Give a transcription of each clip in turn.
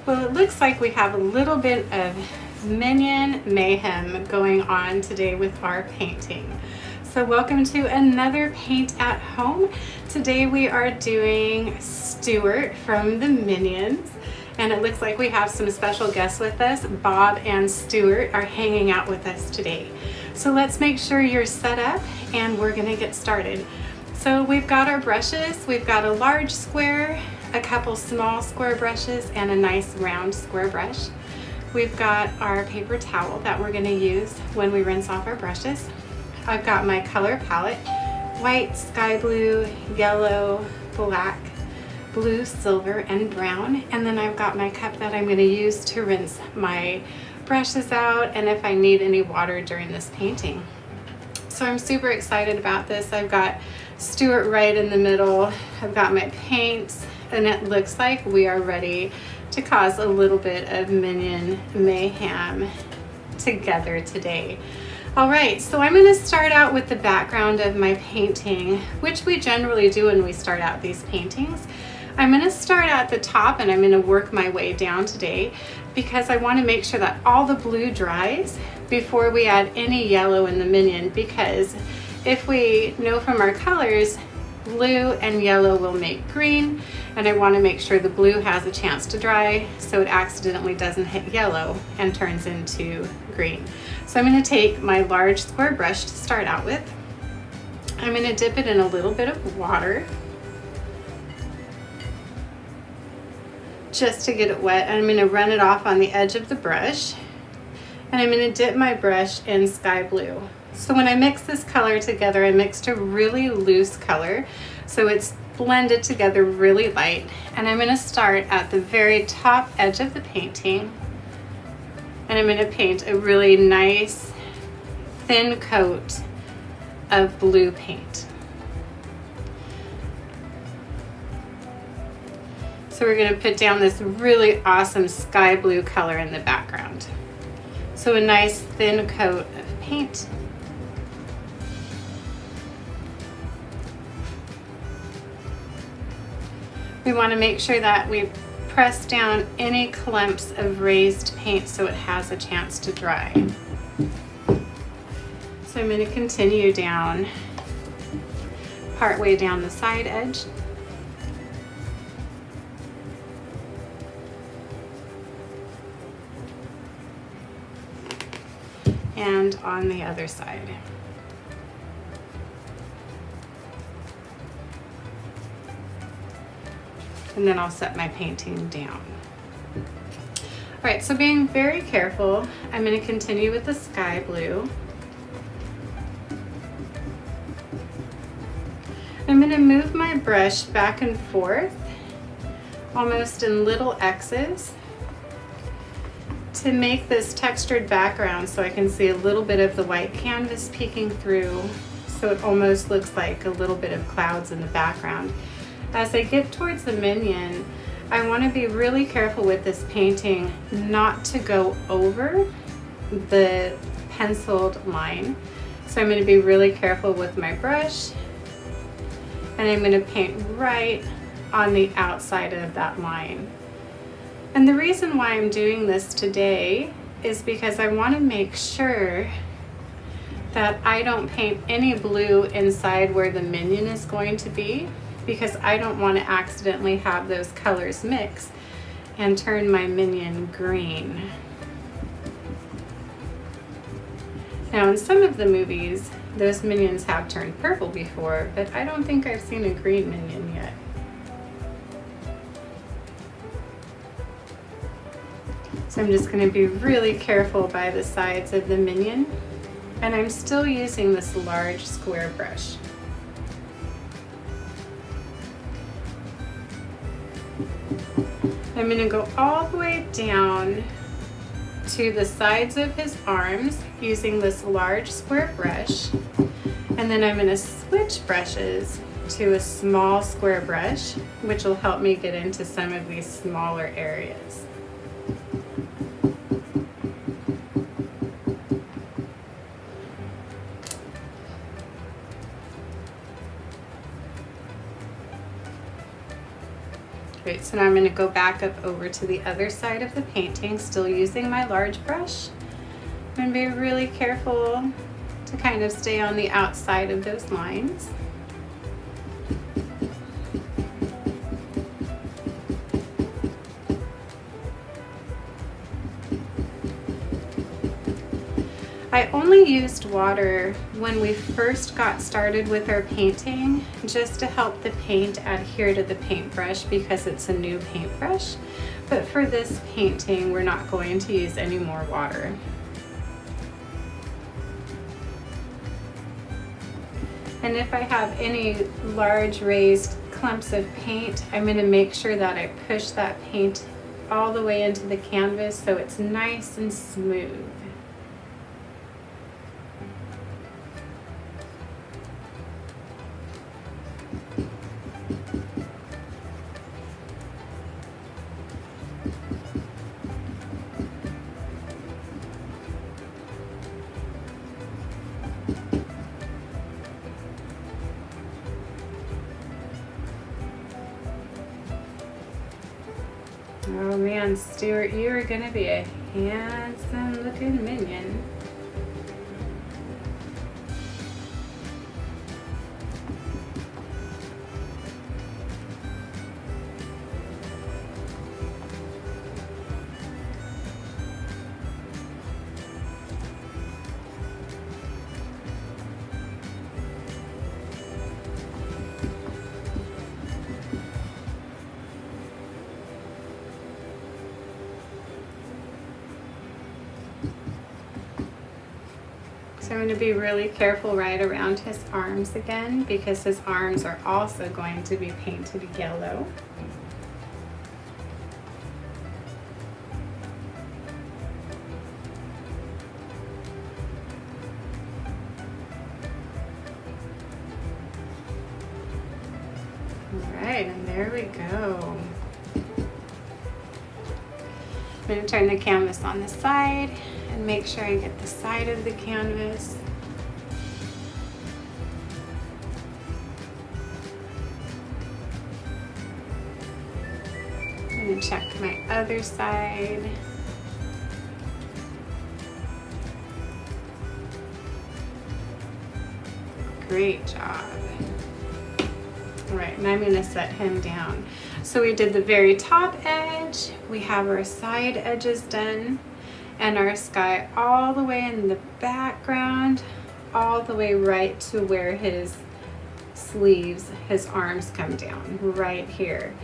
Well, it looks like we have a little bit of minion mayhem going on today with our painting. So welcome to another Paint at Home. Today we are doing Stuart from the Minions, and it looks like we have some special guests with us. Bob and Stuart are hanging out with us today. So let's make sure you're set up and we're gonna get started. So we've got our brushes. We've got a large square, a couple small square brushes, and a nice round square brush. We've got our paper towel that we're gonna use when we rinse off our brushes. I've got my color palette, white, sky blue, yellow, black, blue, silver, and brown. And then I've got my cup that I'm gonna use to rinse my brushes out and if I need any water during this painting. So I'm super excited about this. I've got Stuart right in the middle. I've got my paints, and it looks like we are ready to cause a little bit of minion mayhem together today. All right, so I'm going to start out with the background of my painting, which we generally do when we start out these paintings. I'm going to start at the top and I'm going to work my way down today because I want to make sure that all the blue dries before we add any yellow in the minion, because if we know from our colors, blue and yellow will make green, and I want to make sure the blue has a chance to dry so it accidentally doesn't hit yellow and turns into green. So I'm going to take my large square brush to start out with. I'm going to dip it in a little bit of water just to get it wet, and I'm going to run it off on the edge of the brush, and I'm going to dip my brush in sky blue. So when I mix this color together, I mixed a really loose color, so it's blended together really light. And I'm going to start at the very top edge of the painting, and I'm going to paint a really nice thin coat of blue paint. So we're going to put down this really awesome sky blue color in the background. So a nice thin coat of paint. We want to make sure that we press down any clumps of raised paint so it has a chance to dry. So I'm going to continue down, partway down the side edge. And on the other side. And then I'll set my painting down. All right, so being very careful, I'm going to continue with the sky blue. I'm going to move my brush back and forth, almost in little X's, to make this textured background so I can see a little bit of the white canvas peeking through, so it almost looks like a little bit of clouds in the background. As I get towards the minion, I want to be really careful with this painting not to go over the penciled line. So I'm going to be really careful with my brush, and I'm going to paint right on the outside of that line. And the reason why I'm doing this today is because I want to make sure that I don't paint any blue inside where the minion is going to be, because I don't want to accidentally have those colors mix and turn my minion green. Now in some of the movies, those minions have turned purple before, but I don't think I've seen a green minion yet. So I'm just going to be really careful by the sides of the minion, and I'm still using this large square brush. I'm going to go all the way down to the sides of his arms using this large square brush, and then I'm going to switch brushes to a small square brush, which will help me get into some of these smaller areas. Great, so now I'm going to go back up over to the other side of the painting, still using my large brush. I'm going to be really careful to kind of stay on the outside of those lines. I only used water when we first got started with our painting just to help the paint adhere to the paintbrush because it's a new paintbrush. But for this painting, we're not going to use any more water. And if I have any large raised clumps of paint, I'm going to make sure that I push that paint all the way into the canvas so it's nice and smooth. Oh man, Stuart, you are gonna be a handsome looking minion. So I'm going to be really careful right around his arms again because his arms are also going to be painted yellow. All right, and there we go. I'm going to turn the canvas on the side and make sure I get the side of the canvas. I'm going to check my other side. Great job. All right, and I'm going to set him down. So we did the very top edge, we have our side edges done, and our sky all the way in the background, all the way right to where his sleeves, his arms come down, right here.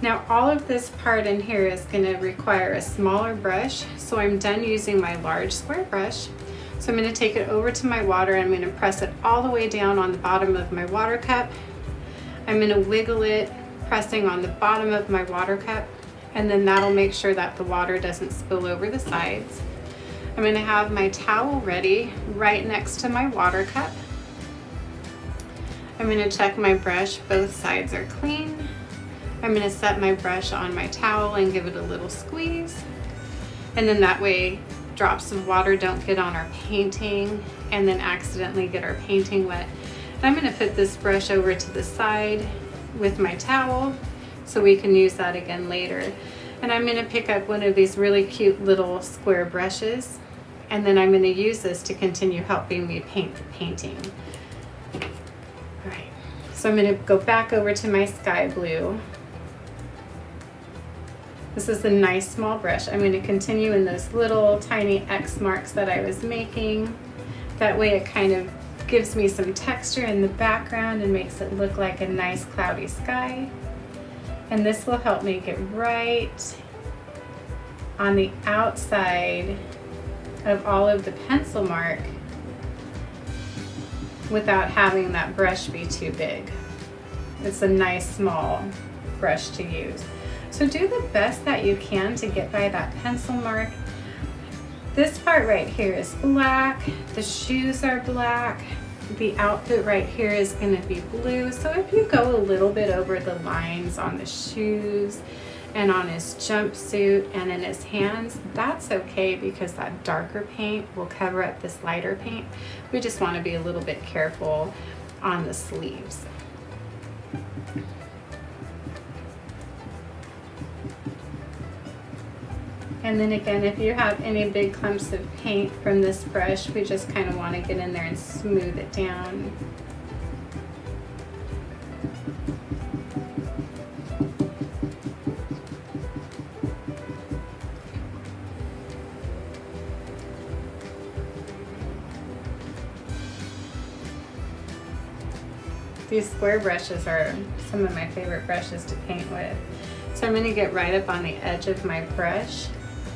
Now all of this part in here is going to require a smaller brush, so I'm done using my large square brush. So I'm going to take it over to my water, I'm going to press it all the way down on the bottom of my water cup. I'm going to wiggle it, pressing on the bottom of my water cup, and then that'll make sure that the water doesn't spill over the sides. I'm going to have my towel ready right next to my water cup. I'm going to check my brush, both sides are clean. I'm going to set my brush on my towel and give it a little squeeze. And then that way drops of water don't get on our painting and then accidentally get our painting wet. And I'm going to put this brush over to the side with my towel so we can use that again later. And I'm going to pick up one of these really cute little square brushes, and then I'm going to use this to continue helping me paint the painting. All right, so I'm going to go back over to my sky blue. This is a nice small brush. I'm going to continue in those little tiny X marks that I was making. That way it kind of gives me some texture in the background and makes it look like a nice cloudy sky. And this will help me get right on the outside of all of the pencil mark without having that brush be too big. It's a nice small brush to use. So do the best that you can to get by that pencil mark. This part right here is black, the shoes are black, the outfit right here is going to be blue. So if you go a little bit over the lines on the shoes and on his jumpsuit and in his hands, that's okay because that darker paint will cover up this lighter paint. We just want to be a little bit careful on the sleeves. And then again, if you have any big clumps of paint from this brush, we just kind of want to get in there and smooth it down. These square brushes are some of my favorite brushes to paint with. So I'm going to get right up on the edge of my brush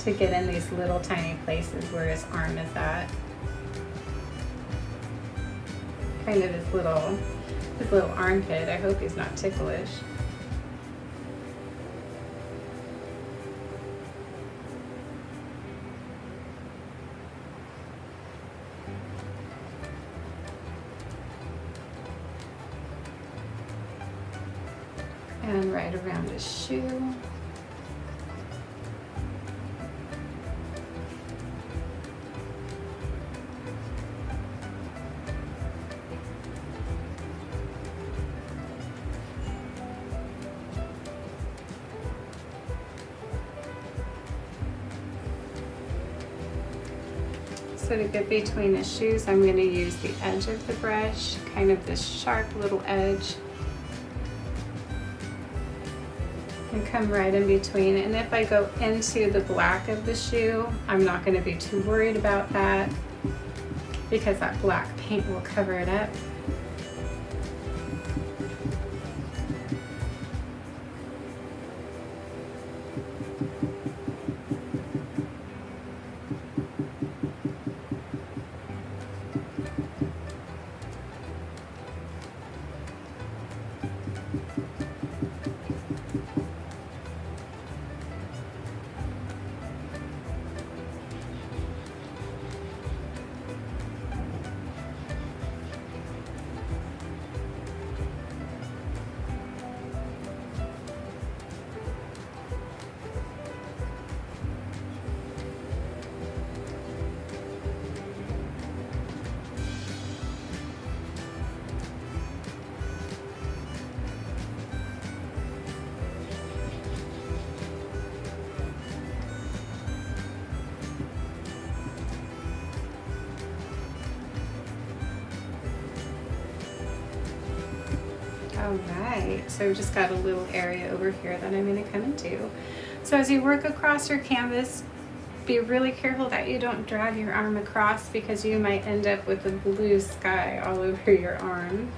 to get in these little tiny places where his arm is at. Kind of his little armpit. I hope he's not ticklish. And right around his shoe. So to get between his shoes, I'm going to use the edge of the brush, kind of this sharp little edge. And come right in between. And if I go into the black of the shoe, I'm not going to be too worried about that because that black paint will cover it up. All right, so we've just got a little area over here that I'm going to come into. So as you work across your canvas, be really careful that you don't drag your arm across because you might end up with a blue sky all over your arm.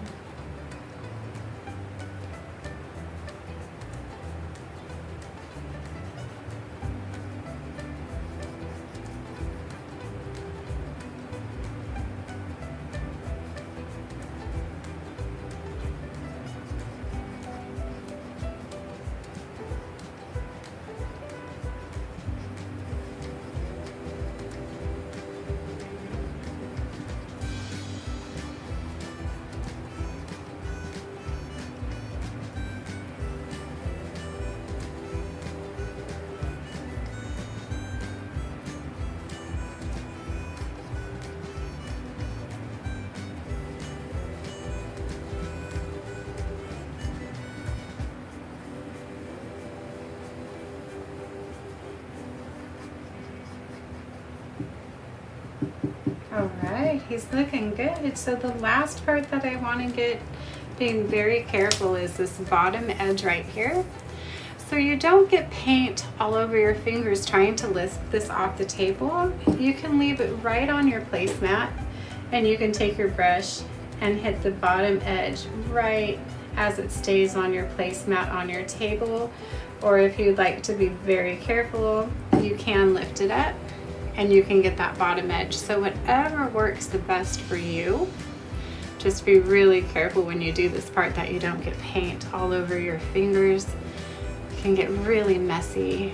All right, he's looking good. So the last part that I want to get being very careful is this bottom edge right here. So you don't get paint all over your fingers trying to lift this off the table. You can leave it right on your placemat and you can take your brush and hit the bottom edge right as it stays on your placemat on your table. Or if you'd like to be very careful, you can lift it up and you can get that bottom edge. So whatever works the best for you. Just be really careful when you do this part that you don't get paint all over your fingers. It can get really messy.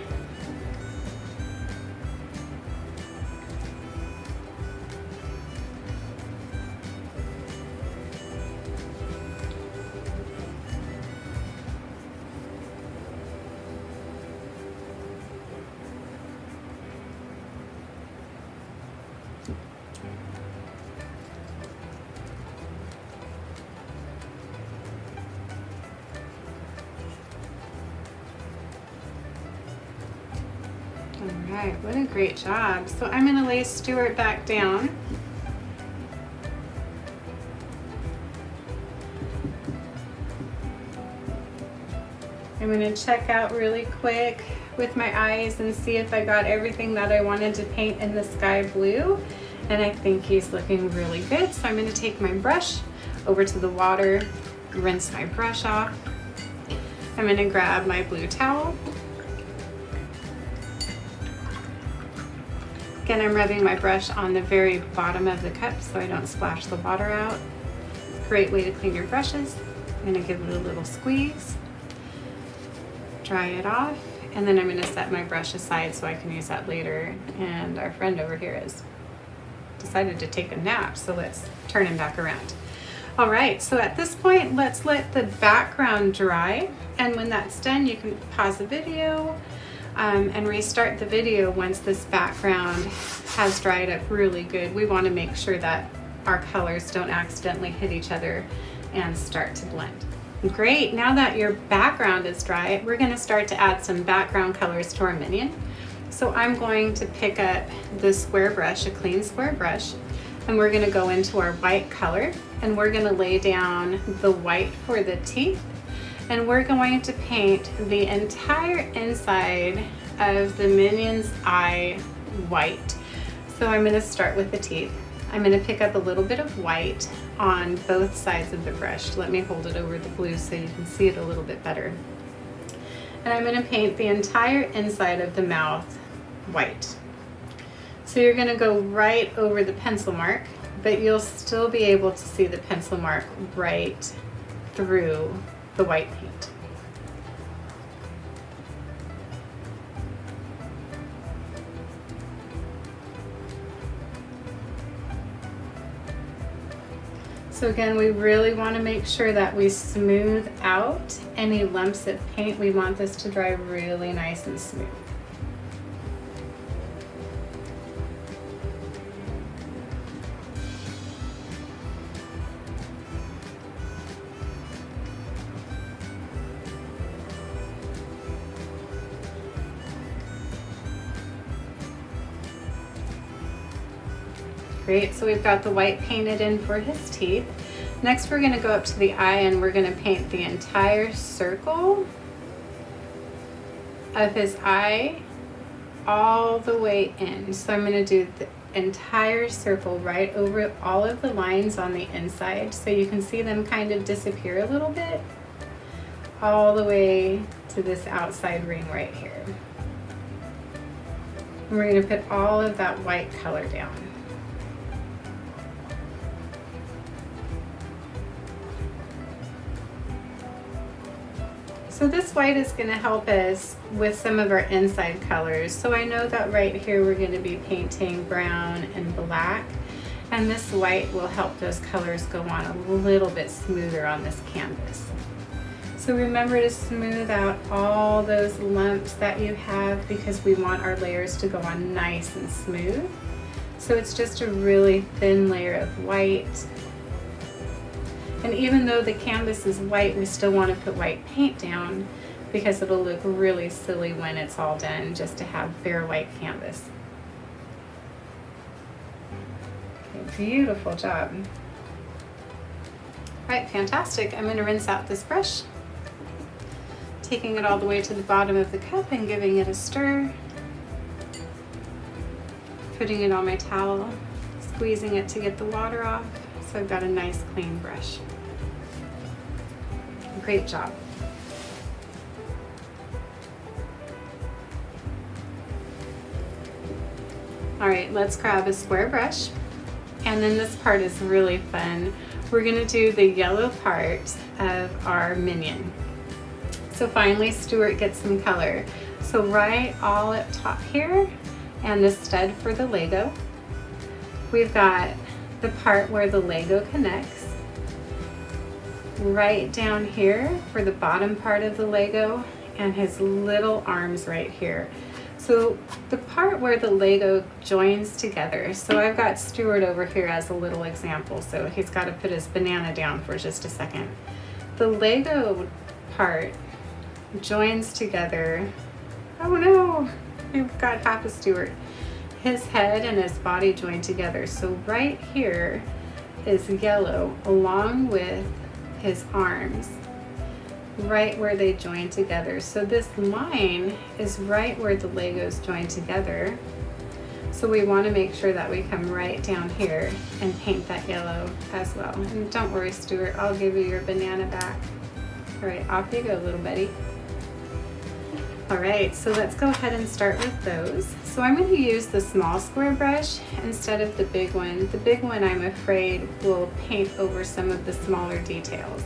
right, what a great job. So I'm gonna lay Stuart back down. I'm gonna check out really quick with my eyes and see if I got everything that I wanted to paint in the sky blue. And I think he's looking really good. So I'm gonna take my brush over to the water, rinse my brush off. I'm gonna grab my blue towel. Again, I'm rubbing my brush on the very bottom of the cup so I don't splash the water out. Great way to clean your brushes. I'm gonna give it a little squeeze, dry it off, and then I'm gonna set my brush aside so I can use that later. And our friend over here has decided to take a nap, so let's turn him back around. All right, so at this point, let's let the background dry. And when that's done, you can pause the video and restart the video once this background has dried up really good. We want to make sure that our colors don't accidentally hit each other and start to blend. Great, now that your background is dry, we're going to start to add some background colors to our minion. So I'm going to pick up the square brush, a clean square brush, and we're going to go into our white color, and we're going to lay down the white for the teeth, and we're going to paint the entire inside of the minion's eye white. So I'm going to start with the teeth. I'm going to pick up a little bit of white on both sides of the brush. Let me hold it over the blue so you can see it a little bit better. And I'm going to paint the entire inside of the mouth white. So you're going to go right over the pencil mark, but you'll still be able to see the pencil mark right through the white paint. So again, we really want to make sure that we smooth out any lumps of paint. We want this to dry really nice and smooth. Great, so we've got the white painted in for his teeth. Next we're going to go up to the eye and we're going to paint the entire circle of his eye all the way in. So I'm going to do the entire circle right over all of the lines on the inside so you can see them kind of disappear a little bit, all the way to this outside ring right here. And we're going to put all of that white color down. So this white is going to help us with some of our inside colors. So I know that right here we're going to be painting brown and black, and this white will help those colors go on a little bit smoother on this canvas. So remember to smooth out all those lumps that you have because we want our layers to go on nice and smooth. So it's just a really thin layer of white. And even though the canvas is white, we still want to put white paint down because it'll look really silly when it's all done just to have bare white canvas. Okay, beautiful job. All right, fantastic. I'm going to rinse out this brush, taking it all the way to the bottom of the cup and giving it a stir, putting it on my towel, squeezing it to get the water off. So I've got a nice clean brush. Great job. All right, let's grab a square brush. And then this part is really fun. We're gonna do the yellow part of our minion. So finally, Stuart gets some color. So right all up top here, and the stud for the Lego. We've got the part where the Lego connects, right down here for the bottom part of the Lego, and his little arms right here. So the part where the Lego joins together, so I've got Stuart over here as a little example, so he's got to put his banana down for just a second. The Lego part joins together, oh no, We've got half of Stuart. His head and his body joined together. So right here is yellow along with his arms, right where they join together. So this line is right where the Legos join together. So we want to make sure that we come right down here and paint that yellow as well. And don't worry, Stuart, I'll give you your banana back. All right, off you go, little buddy. All right, so let's go ahead and start with those. So I'm going to use the small square brush instead of the big one. The big one, I'm afraid, will paint over some of the smaller details.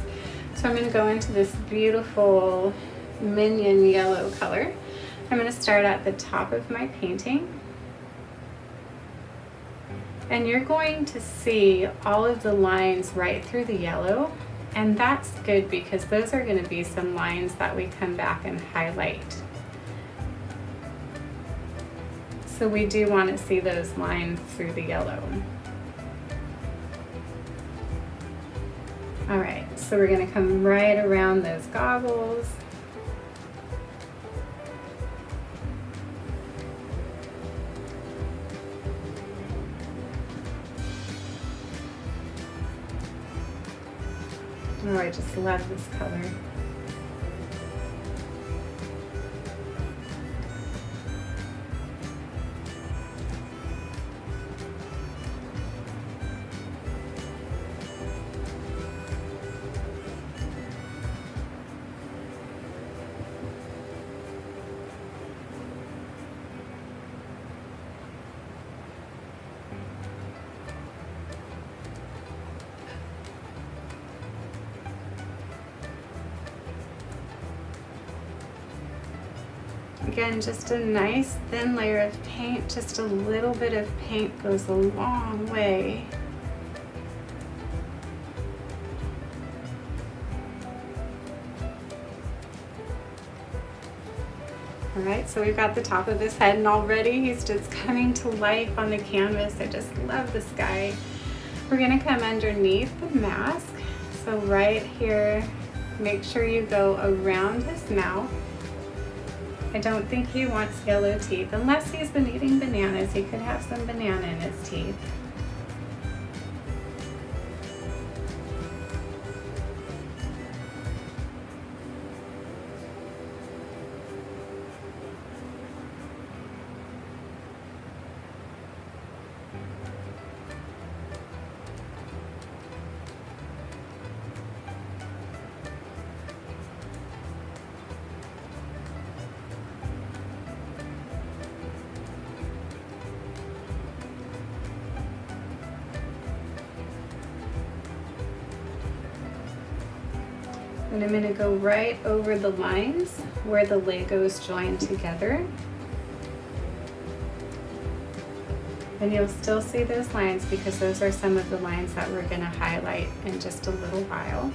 So I'm going to go into this beautiful minion yellow color. I'm going to start at the top of my painting. And you're going to see all of the lines right through the yellow. And that's good because those are going to be some lines that we come back and highlight. So we do want to see those lines through the yellow. All right, so we're going to come right around those goggles. Oh, I just love this color. Again, just a nice thin layer of paint. Just a little bit of paint goes a long way. All right, so we've got the top of his head, and already he's just coming to life on the canvas. I just love this guy. We're gonna come underneath the mask. So right here, make sure you go around his mouth. I don't think he wants yellow teeth. Unless he's been eating bananas, he could have some banana in his teeth. And I'm going to go right over the lines where the Legos join together. And you'll still see those lines because those are some of the lines that we're going to highlight in just a little while.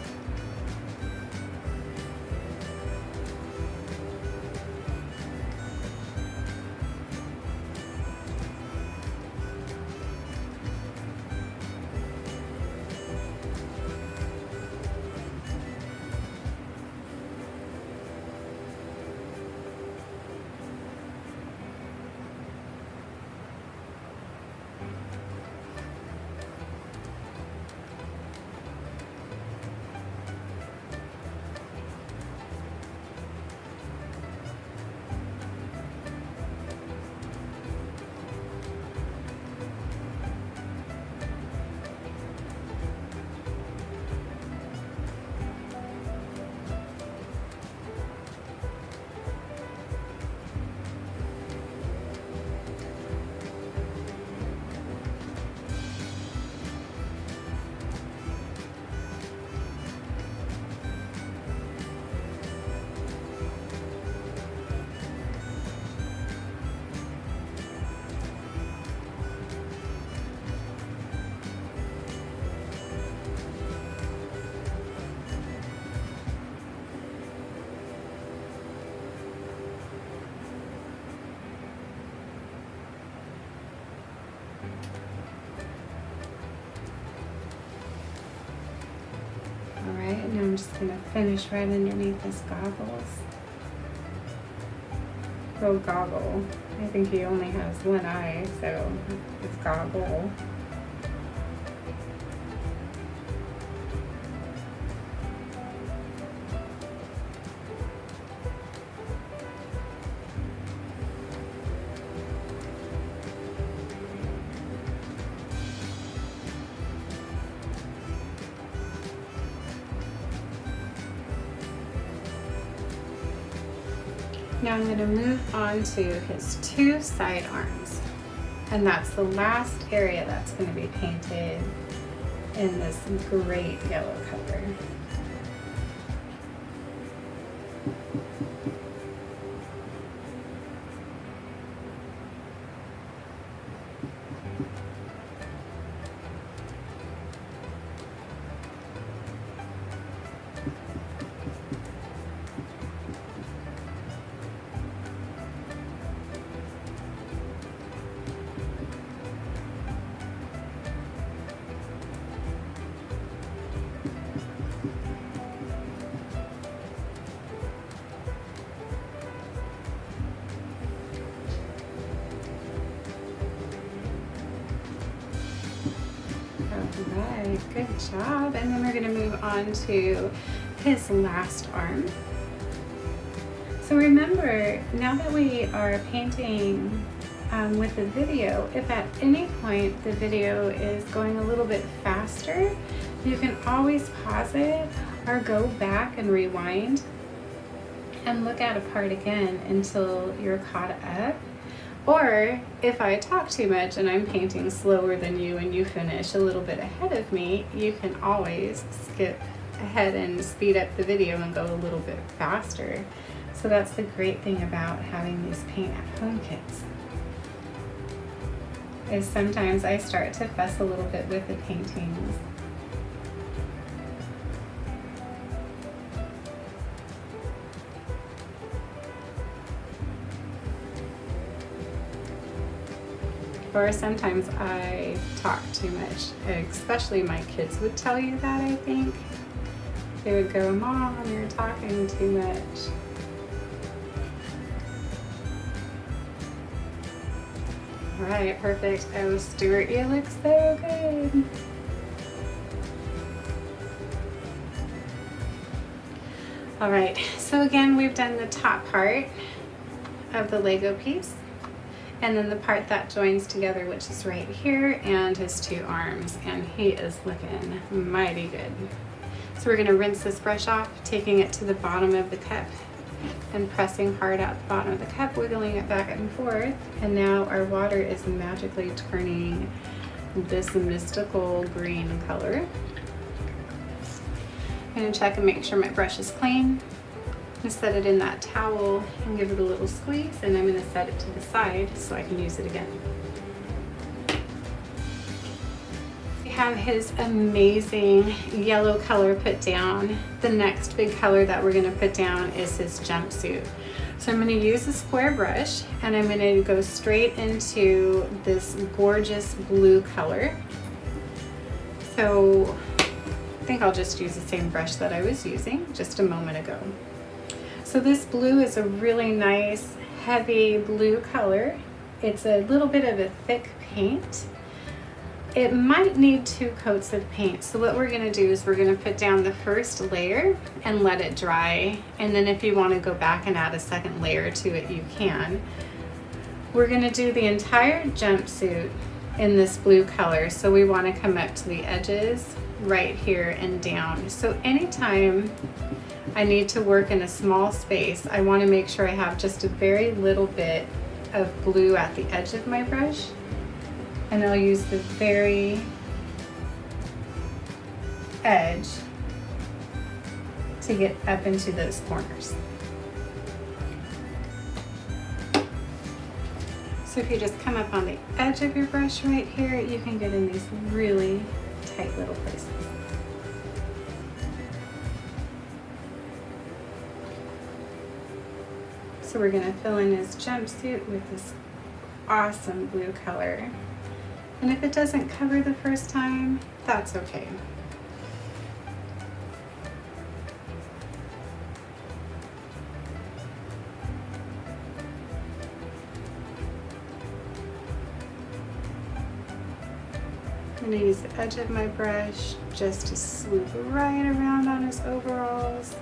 Alright, and now I'm just going to finish right underneath his goggles. Go goggle. I think he only has one eye, so it's goggle. Now I'm going to move on to his two side arms, and that's the last area that's going to be painted in this great yellow color. Alright, good job. And then we're going to move on to his last arm. So remember, now that we are painting with the video, if at any point the video is going a little bit faster, you can always pause it or go back and rewind and look at a part again until you're caught up. Or if I talk too much and I'm painting slower than you and you finish a little bit ahead of me, you can always skip ahead and speed up the video and go a little bit faster. So that's the great thing about having these paint at home kits. Is sometimes I start to fuss a little bit with the paintings. Or sometimes I talk too much, especially my kids would tell you that, I think. They would go, "Mom, you're talking too much." All right, perfect. Oh, Stuart, you look so good. All right, so again, we've done the top part of the Lego piece, and then the part that joins together, which is right here, and his two arms, and he is looking mighty good. So we're gonna rinse this brush off, taking it to the bottom of the cup and pressing hard at the bottom of the cup, wiggling it back and forth, and now our water is magically turning this mystical green color. I'm gonna check and make sure my brush is clean. I'm gonna set it in that towel and give it a little squeeze, and I'm gonna set it to the side so I can use it again. We have his amazing yellow color put down. The next big color that we're gonna put down is his jumpsuit. So I'm gonna use a square brush, and I'm gonna go straight into this gorgeous blue color. So I think I'll just use the same brush that I was using just a moment ago. So this blue is a really nice, heavy blue color. It's a little bit of a thick paint. It might need 2 coats of paint. So what we're gonna do is we're gonna put down the first layer and let it dry. And then if you wanna go back and add a second layer to it, you can. We're gonna do the entire jumpsuit in this blue color. So we wanna come up to the edges right here and down. So anytime I need to work in a small space, I want to make sure I have just a very little bit of blue at the edge of my brush, and I'll use the very edge to get up into those corners. So if you just come up on the edge of your brush right here, you can get in these really tight little places. So we're gonna fill in his jumpsuit with this awesome blue color. And if it doesn't cover the first time, that's okay. I'm going to use the edge of my brush just to swoop right around on his overalls.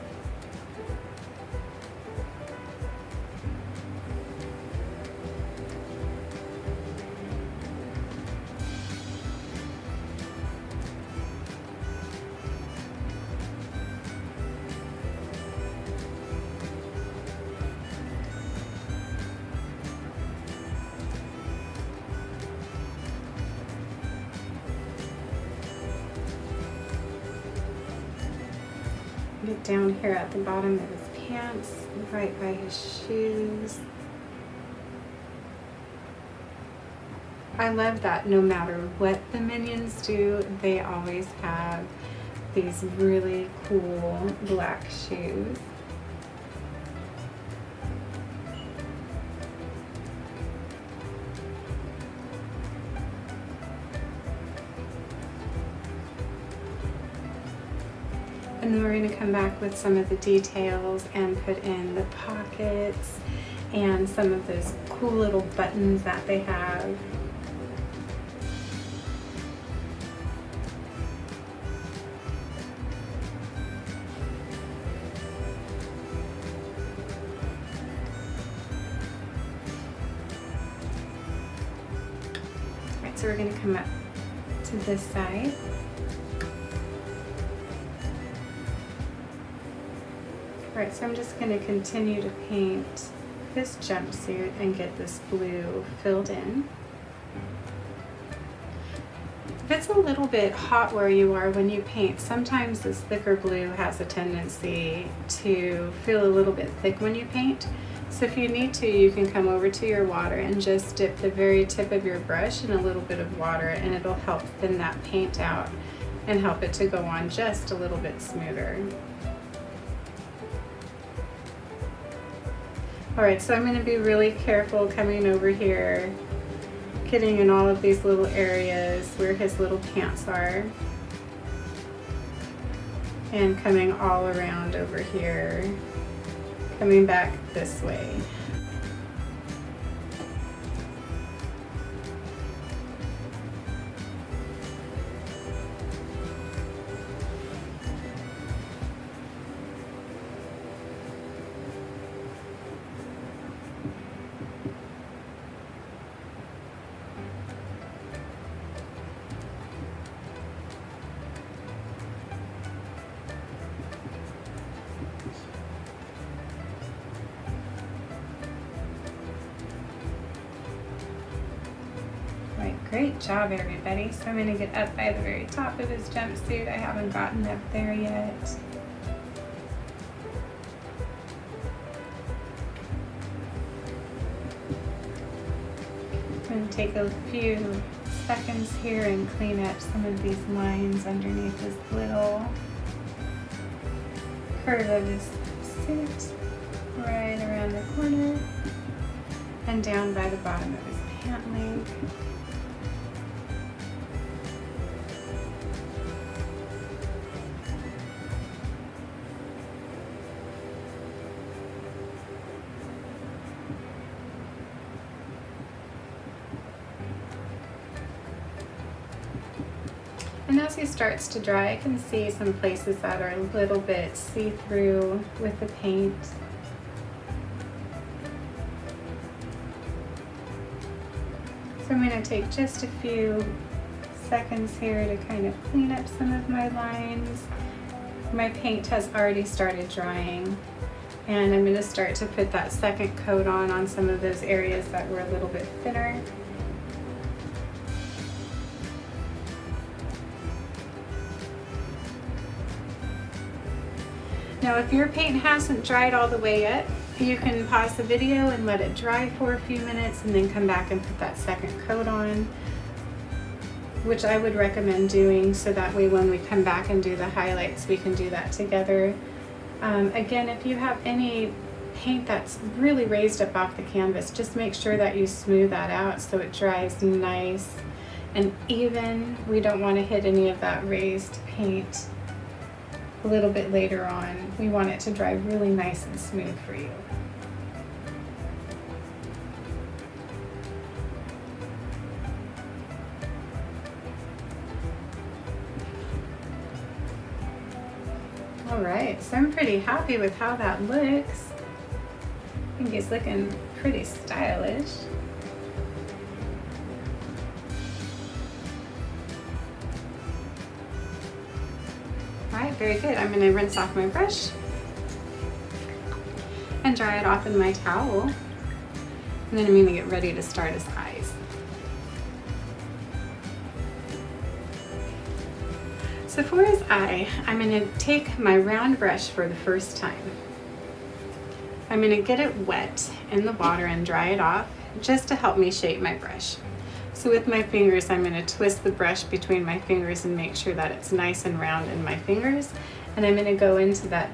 Get down here at the bottom of his pants, right by his shoes. I love that no matter what the Minions do, they always have these really cool black shoes. And then we're going to come back with some of the details and put in the pockets and some of those cool little buttons that they have. Alright, so we're going to come up to this side. Alright, so I'm just going to continue to paint this jumpsuit and get this blue filled in. If it's a little bit hot where you are when you paint, sometimes this thicker blue has a tendency to feel a little bit thick when you paint. So if you need to, you can come over to your water and just dip the very tip of your brush in a little bit of water, and it'll help thin that paint out and help it to go on just a little bit smoother. Alright, so I'm going to be really careful coming over here, getting in all of these little areas where his little pants are, and coming all around over here, coming back this way. Great job, everybody. So I'm going to get up by the very top of his jumpsuit. I haven't gotten up there yet. I'm going to take a few seconds here and clean up some of these lines underneath his little curve of his suit, right around the corner and down by the bottom of his pant leg. And as he starts to dry, I can see some places that are a little bit see-through with the paint. So I'm going to take just a few seconds here to kind of clean up some of my lines. My paint has already started drying, and I'm going to start to put that second coat on some of those areas that were a little bit thinner. Now if your paint hasn't dried all the way yet, you can pause the video and let it dry for a few minutes and then come back and put that second coat on, which I would recommend doing, so that way when we come back and do the highlights, we can do that together. Again, if you have any paint that's really raised up off the canvas, just make sure that you smooth that out so it dries nice and even. We don't want to hit any of that raised paint a little bit later on. We want it to dry really nice and smooth for you. All right, so I'm pretty happy with how that looks. I think he's looking pretty stylish. All right, very good. I'm gonna rinse off my brush and dry it off in my towel. And then I'm gonna get ready to start his eyes. So for his eye, I'm gonna take my round brush for the first time. I'm gonna get it wet in the water and dry it off just to help me shape my brush. So with my fingers, I'm gonna twist the brush between my fingers and make sure that it's nice and round in my fingers. And I'm gonna go into that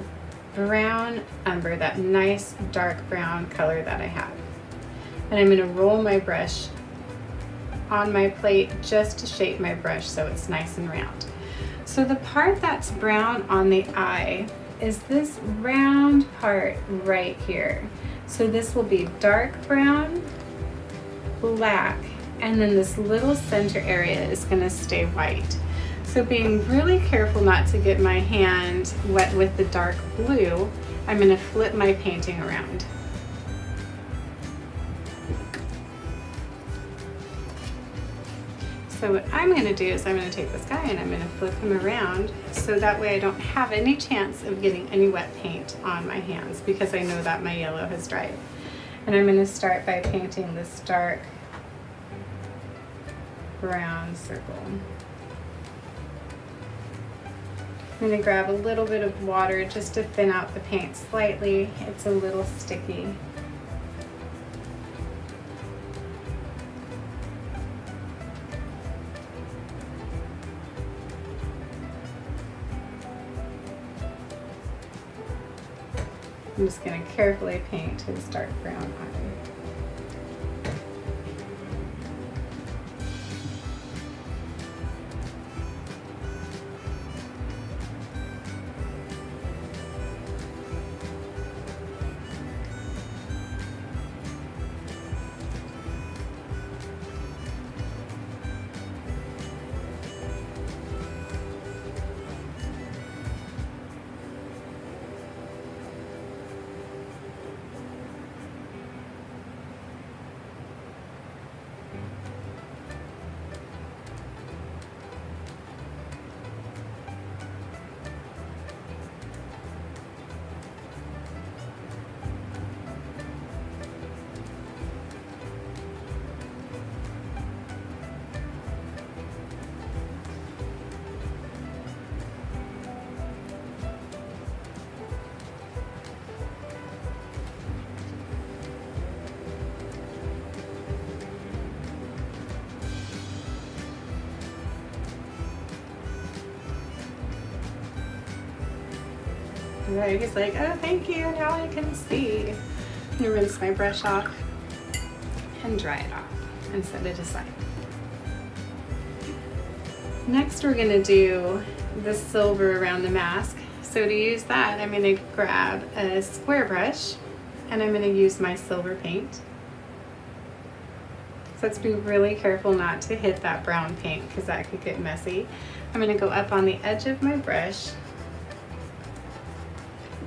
brown umber, that nice dark brown color that I have. And I'm gonna roll my brush on my plate just to shape my brush so it's nice and round. So the part that's brown on the eye is this round part right here. So this will be dark brown, black, and then this little center area is gonna stay white. So being really careful not to get my hand wet with the dark blue, I'm gonna flip my painting around. So what I'm gonna do is I'm gonna take this guy and I'm gonna flip him around so that way I don't have any chance of getting any wet paint on my hands because I know that my yellow has dried. And I'm gonna start by painting this dark brown circle. I'm gonna grab a little bit of water just to thin out the paint slightly. It's a little sticky. I'm just going to carefully paint his dark brown eye. Right, he's like, oh, thank you, now I can see. I'm gonna rinse my brush off and dry it off and set it aside. Next, we're gonna do the silver around the mask. So to use that, I'm gonna grab a square brush and I'm gonna use my silver paint. So let's be really careful not to hit that brown paint because that could get messy. I'm gonna go up on the edge of my brush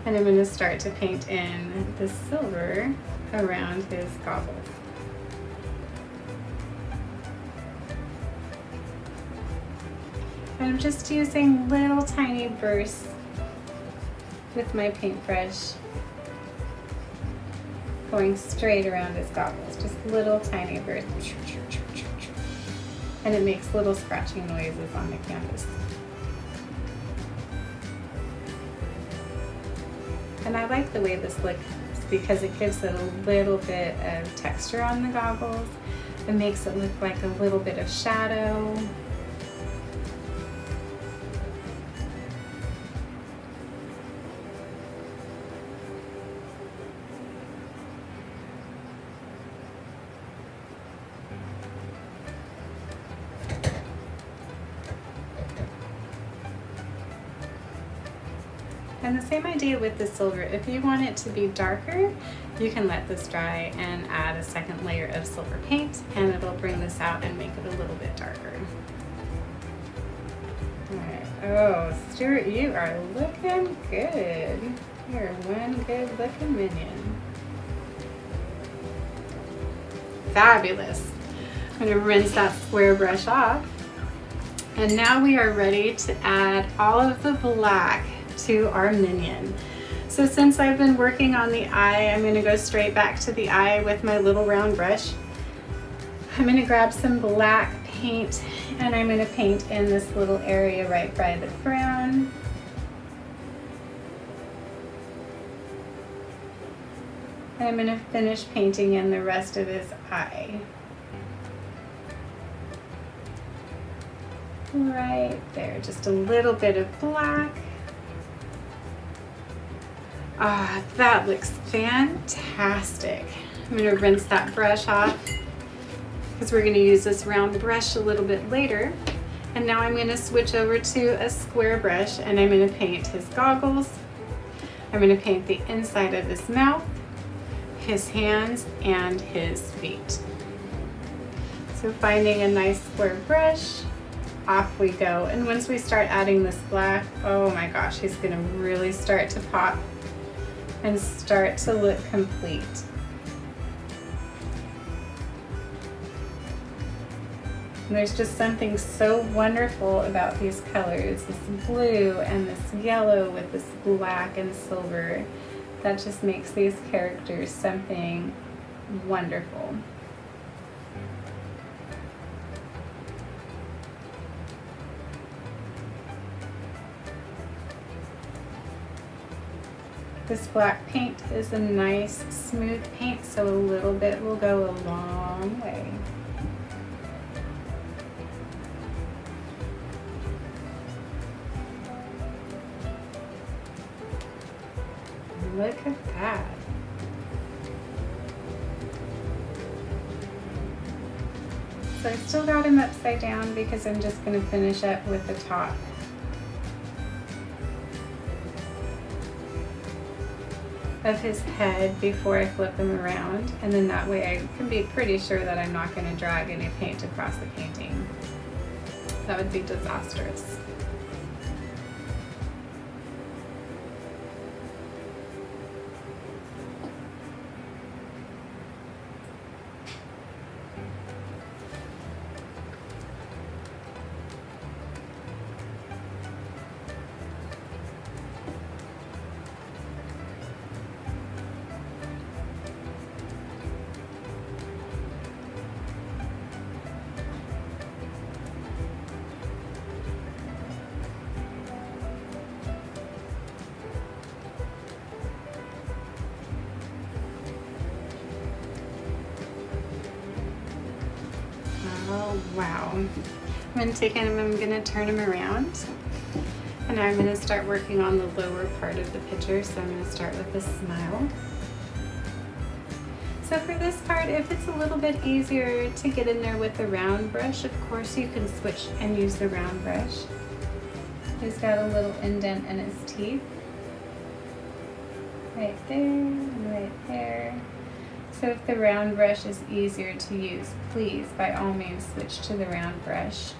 and I'm going to start to paint in the silver around his goggles. And I'm just using little tiny bursts with my paintbrush, going straight around his goggles, just little tiny bursts. And it makes little scratching noises on the canvas. And I like the way this looks because it gives it a little bit of texture on the goggles. It makes it look like a little bit of shadow. And the same idea with the silver. If you want it to be darker, you can let this dry and add a second layer of silver paint and it'll bring this out and make it a little bit darker. All right, Oh, Stuart, you are looking good. You're one good looking minion. Fabulous. I'm going to rinse that square brush off. And now we are ready to add all of the black to our minion. So since I've been working on the eye, I'm going to go straight back to the eye with my little round brush. I'm going to grab some black paint and I'm going to paint in this little area right by the crown. And I'm going to finish painting in the rest of his eye. Right there, just a little bit of black. Ah, that looks fantastic. I'm going to rinse that brush off because we're going to use this round brush a little bit later. And now I'm going to switch over to a square brush and I'm going to paint his goggles. I'm going to paint the inside of his mouth, his hands, and his feet. So finding a nice square brush, off we go. And once we start adding this black, oh my gosh, he's going to really start to pop and start to look complete. And there's just something so wonderful about these colors, this blue and this yellow with this black and silver, that just makes these characters something wonderful. This black paint is a nice smooth paint, so a little bit will go a long way. Look at that. So I still got him upside down because I'm just going to finish up with the top. Of his head before I flip him around, and then that way I can be pretty sure that I'm not going to drag any paint across the painting. That would be disastrous. Oh, wow. I'm going to take him, I'm going to turn him around. And now I'm going to start working on the lower part of the picture. So I'm going to start with a smile. So for this part, if it's a little bit easier to get in there with the round brush, of course you can switch and use the round brush. He's got a little indent in his teeth. Right there, and right there. So if the round brush is easier to use, please, by all means, switch to the round brush.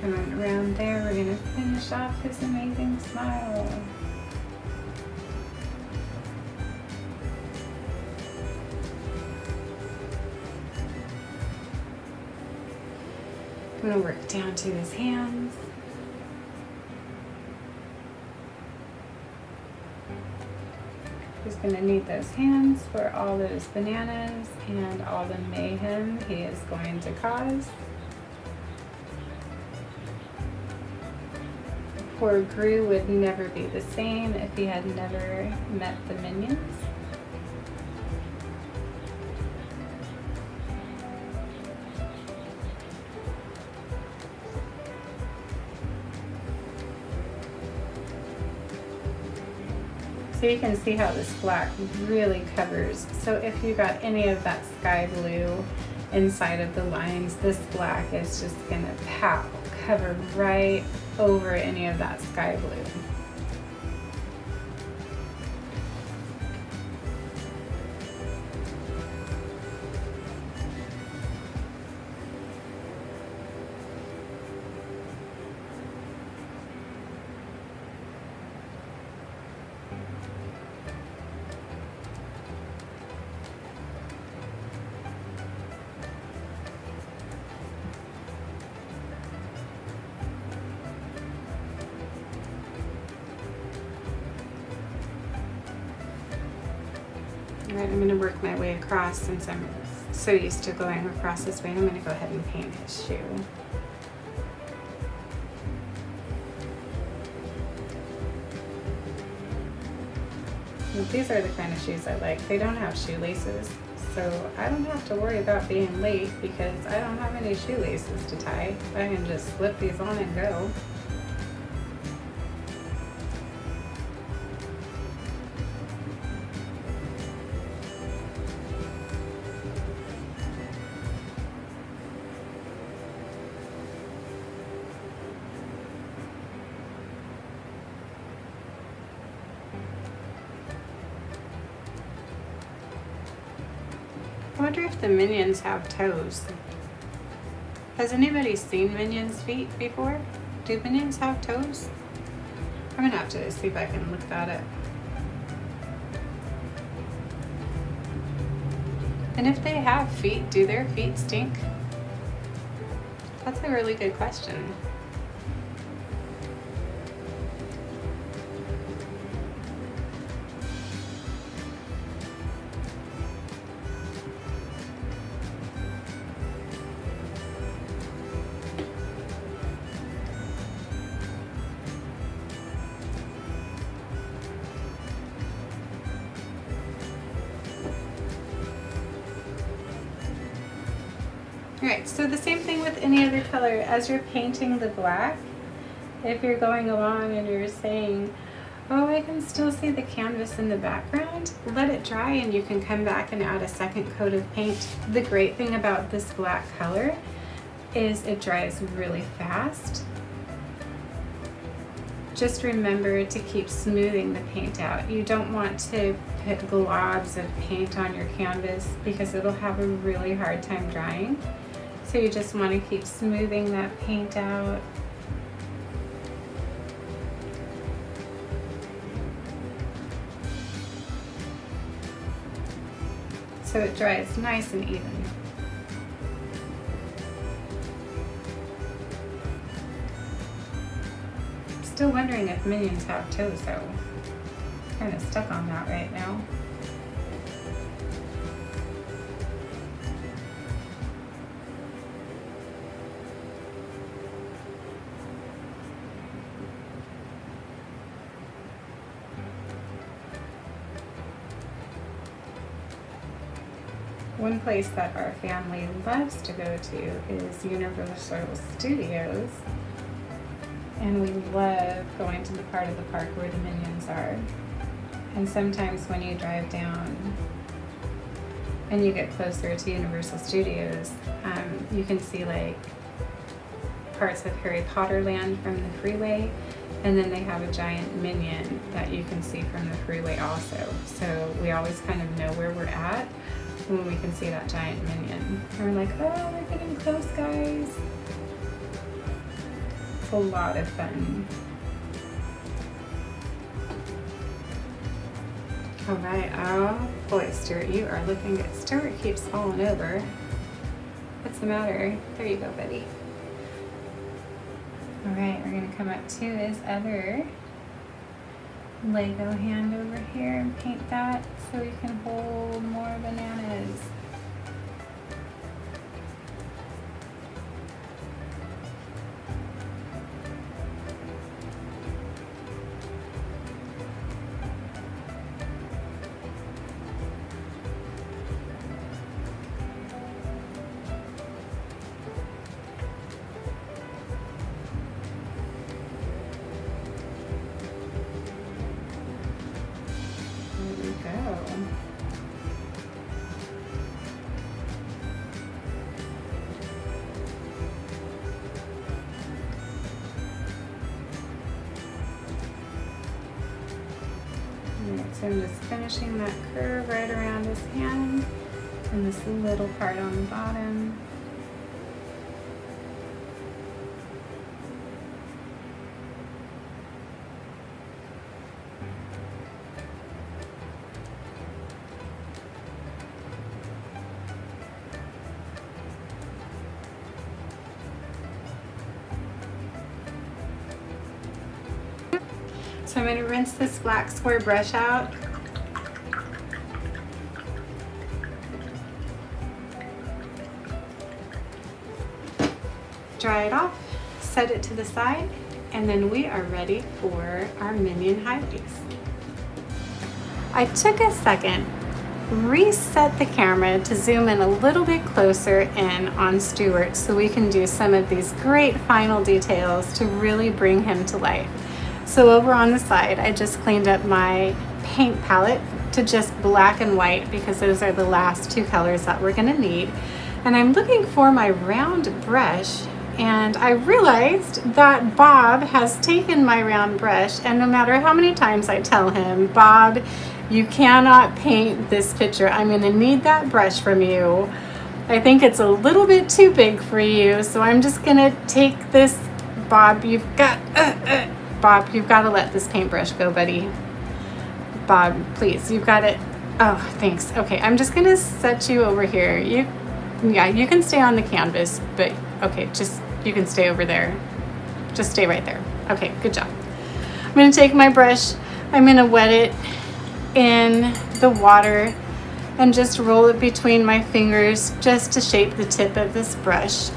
Come on, around there, we're going to finish off his amazing smile. I'm going to work down to his hands. He's going to need those hands for all those bananas and all the mayhem he is going to cause. Poor Gru would never be the same if he had never met the minions. So you can see how this black really covers. So if you got any of that sky blue inside of the lines, this black is just gonna pow, cover right over any of that sky blue. All right, I'm going to work my way across since I'm so used to going across this way. I'm going to go ahead and paint his shoe. Well, these are the kind of shoes I like. They don't have shoelaces, so I don't have to worry about being late because I don't have any shoelaces to tie. I can just slip these on and go. I wonder if the minions have toes. Has anybody seen minions' feet before? Do minions have toes? I'm gonna have to see if I can look that up. And if they have feet, do their feet stink? That's a really good question. Alright, so the same thing with any other color. As you're painting the black, if you're going along and you're saying, oh, I can still see the canvas in the background, let it dry and you can come back and add a second coat of paint. The great thing about this black color is it dries really fast. Just remember to keep smoothing the paint out. You don't want to put globs of paint on your canvas because it'll have a really hard time drying. So you just want to keep smoothing that paint out. So it dries nice and even. Still wondering if minions have toes though. Kind of stuck on that right now. One place that our family loves to go to is Universal Studios, and we love going to the part of the park where the Minions are. And sometimes when you drive down and you get closer to Universal Studios, you can see like parts of Harry Potter land from the freeway, and then they have a giant Minion that you can see from the freeway also. So we always kind of know where we're at when we can see that giant Minion. And we're like, oh, we're getting close, guys. It's a lot of fun. All right, oh boy, Stuart, you are looking good. Stuart keeps falling over. What's the matter? There you go, buddy. All right, we're gonna come up to his other Lego hand over here and paint that so we can hold more bananas. So I'm just finishing that curve right around his hand and this little part on the bottom. So I'm going to rinse this black square brush out. Dry it off, set it to the side, and then we are ready for our minion highlights. I took a second, reset the camera to zoom in a little bit closer in on Stuart so we can do some of these great final details to really bring him to life. So over on the side, I just cleaned up my paint palette to just black and white because those are the last two colors that we're gonna need. And I'm looking for my round brush, and I realized that Bob has taken my round brush, and no matter how many times I tell him, Bob, you cannot paint this picture. I'm gonna need that brush from you. I think it's a little bit too big for you, so I'm just gonna take this. Bob, you've got Bob, you've got to let this paintbrush go, buddy. Bob, please, you've got it. Oh, thanks. Okay, I'm just gonna set you over here. You can stay on the canvas, but okay, you can stay over there. Just stay right there. Okay, good job. I'm gonna take my brush, I'm gonna wet it in the water and just roll it between my fingers just to shape the tip of this brush.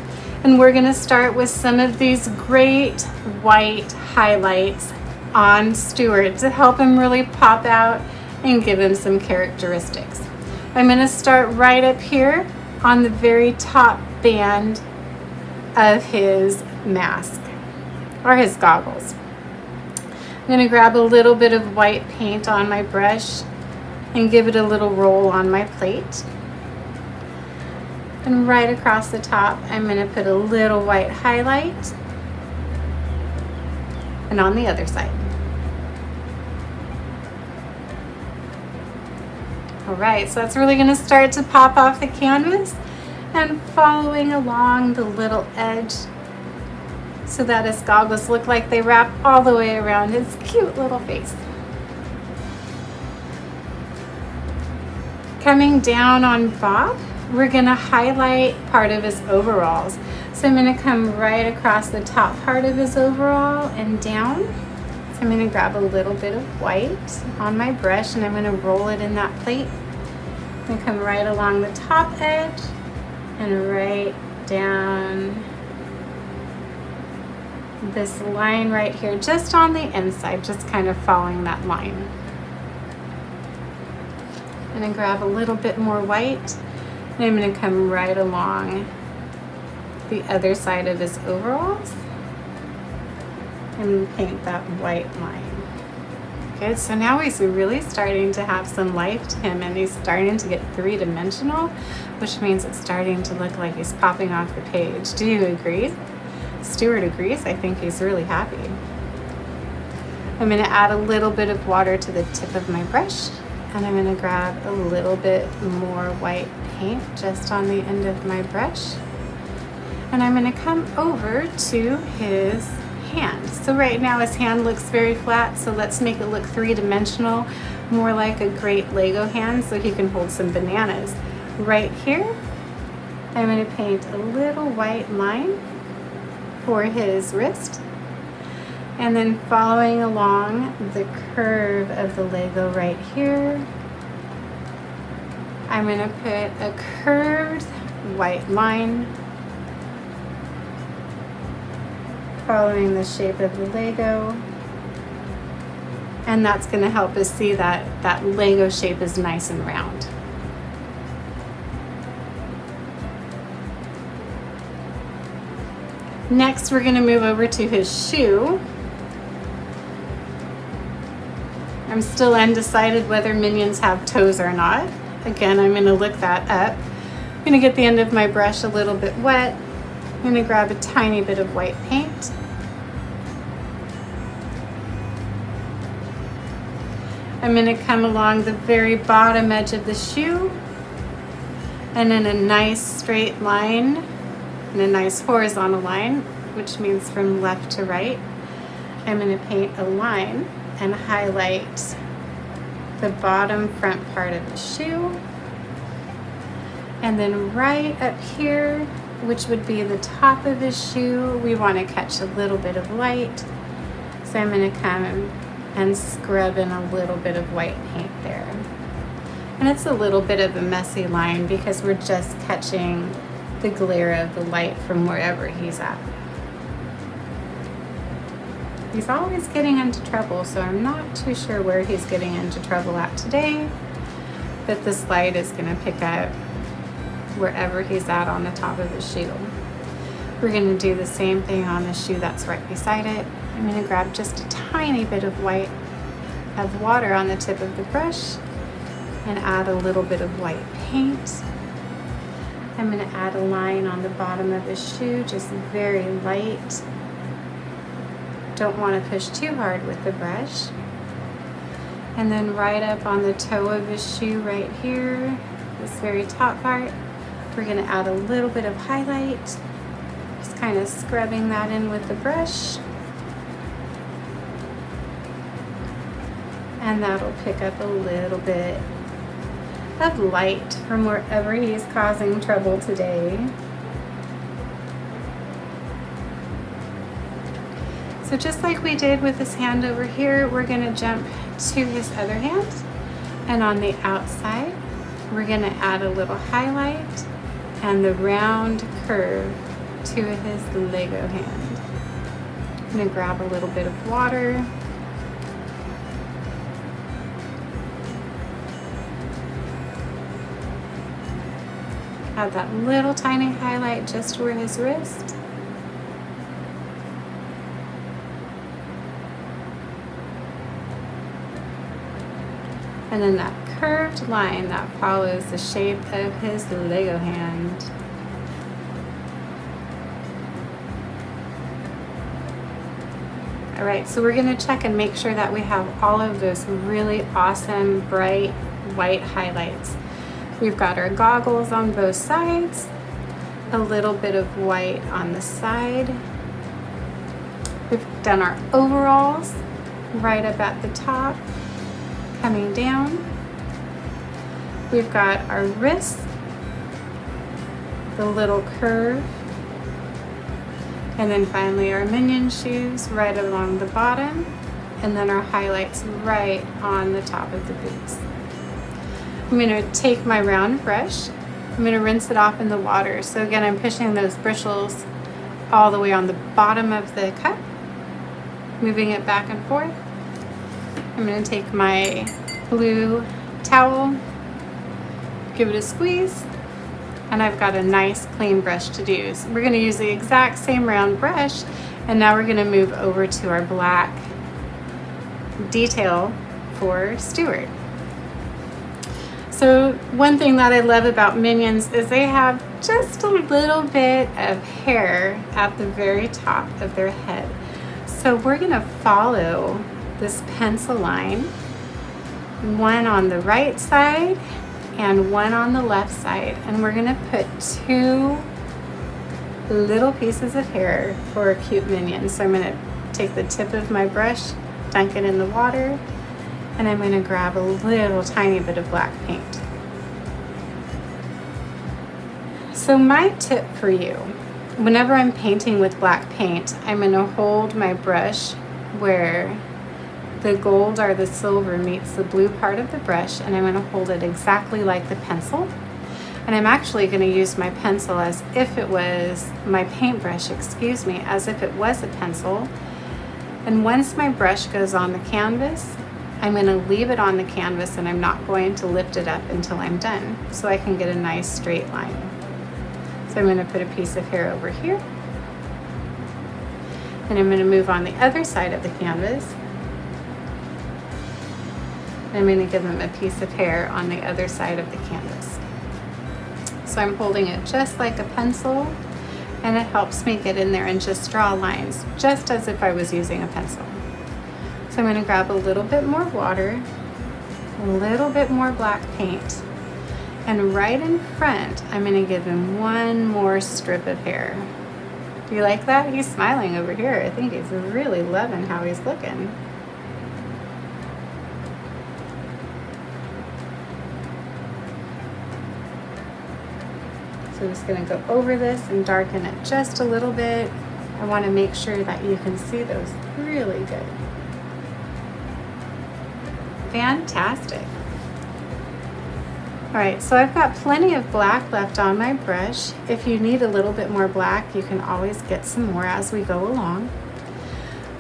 And we're gonna start with some of these great white highlights on Stuart to help him really pop out and give him some characteristics. I'm gonna start right up here on the very top band of his mask or his goggles. I'm gonna grab a little bit of white paint on my brush and give it a little roll on my plate. And right across the top, I'm gonna put a little white highlight. And on the other side. All right, so that's really gonna start to pop off the canvas and following along the little edge so that his goggles look like they wrap all the way around his cute little face. Coming down on Bob, we're gonna highlight part of his overalls. So I'm gonna come right across the top part of his overall and down. So I'm gonna grab a little bit of white on my brush and I'm gonna roll it in that plate. I'm gonna come right along the top edge and right down this line right here, just on the inside, just kind of following that line. And then grab a little bit more white. And I'm going to come right along the other side of his overalls and paint that white line. Good, so now he's really starting to have some life to him and he's starting to get three-dimensional, which means it's starting to look like he's popping off the page. Do you agree? Stuart agrees. I think he's really happy. I'm going to add a little bit of water to the tip of my brush. And I'm going to grab a little bit more white paint just on the end of my brush. And I'm going to come over to his hand. So right now his hand looks very flat, so let's make it look three-dimensional, more like a great Lego hand so he can hold some bananas. Right here, I'm going to paint a little white line for his wrist. And then following along the curve of the Lego right here, I'm going to put a curved white line following the shape of the Lego. And that's going to help us see that that Lego shape is nice and round. Next, we're going to move over to his shoe. I'm still undecided whether minions have toes or not. Again, I'm going to look that up. I'm going to get the end of my brush a little bit wet. I'm going to grab a tiny bit of white paint. I'm going to come along the very bottom edge of the shoe and in a nice straight line and a nice horizontal line, which means from left to right. I'm going to paint a line and highlight the bottom front part of the shoe. And then right up here, which would be the top of his shoe, we want to catch a little bit of light. So I'm going to come and scrub in a little bit of white paint there. And it's a little bit of a messy line because we're just catching the glare of the light from wherever he's at. He's always getting into trouble, so I'm not too sure where he's getting into trouble at today, but this light is going to pick up wherever he's at on the top of the shoe. We're going to do the same thing on the shoe that's right beside it. I'm going to grab just a tiny bit of water on the tip of the brush and add a little bit of white paint. I'm going to add a line on the bottom of his shoe, just very light. Don't want to push too hard with the brush. And then right up on the toe of his shoe right here, this very top part, we're going to add a little bit of highlight, just kind of scrubbing that in with the brush. And that'll pick up a little bit of light from wherever he's causing trouble today. So just like we did with this hand over here, we're going to jump to his other hand. And on the outside, we're going to add a little highlight and the round curve to his Lego hand. I'm going to grab a little bit of water. Add that little tiny highlight just where his wrist. And then that curved line that follows the shape of his Lego hand. All right, so we're going to check and make sure that we have all of those really awesome bright white highlights. We've got our goggles on both sides, a little bit of white on the side. We've done our overalls right up at the top, coming down. We've got our wrists, the little curve, and then finally our minion shoes right along the bottom, and then our highlights right on the top of the boots. I'm going to take my round brush, I'm going to rinse it off in the water. So again, I'm pushing those bristles all the way on the bottom of the cup, moving it back and forth. I'm going to take my blue towel, give it a squeeze, and I've got a nice clean brush to do. So we're going to use the exact same round brush, and now we're going to move over to our black detail for Stuart. So one thing that I love about Minions is they have just a little bit of hair at the very top of their head. So we're going to follow this pencil line, one on the right side and one on the left side, and we're going to put two little pieces of hair for a cute minion. So I'm going to take the tip of my brush, dunk it in the water, and I'm going to grab a little tiny bit of black paint. So my tip for you, whenever I'm painting with black paint, I'm going to hold my brush where the gold or the silver meets the blue part of the brush, and I'm going to hold it exactly like the pencil. And I'm actually going to use my pencil as if it was my paintbrush, as if it was a pencil. And once my brush goes on the canvas, I'm going to leave it on the canvas and I'm not going to lift it up until I'm done, so I can get a nice straight line. So I'm going to put a piece of hair over here, and I'm going to move on the other side of the canvas. I'm going to give him a piece of hair on the other side of the canvas. So I'm holding it just like a pencil, and it helps me get in there and just draw lines, just as if I was using a pencil. So I'm going to grab a little bit more water, a little bit more black paint. And right in front, I'm gonna give him one more strip of hair. Do you like that? He's smiling over here. I think he's really loving how he's looking. So I'm just gonna go over this and darken it just a little bit. I wanna make sure that you can see those really good. Fantastic. All right, so I've got plenty of black left on my brush. If you need a little bit more black, you can always get some more as we go along.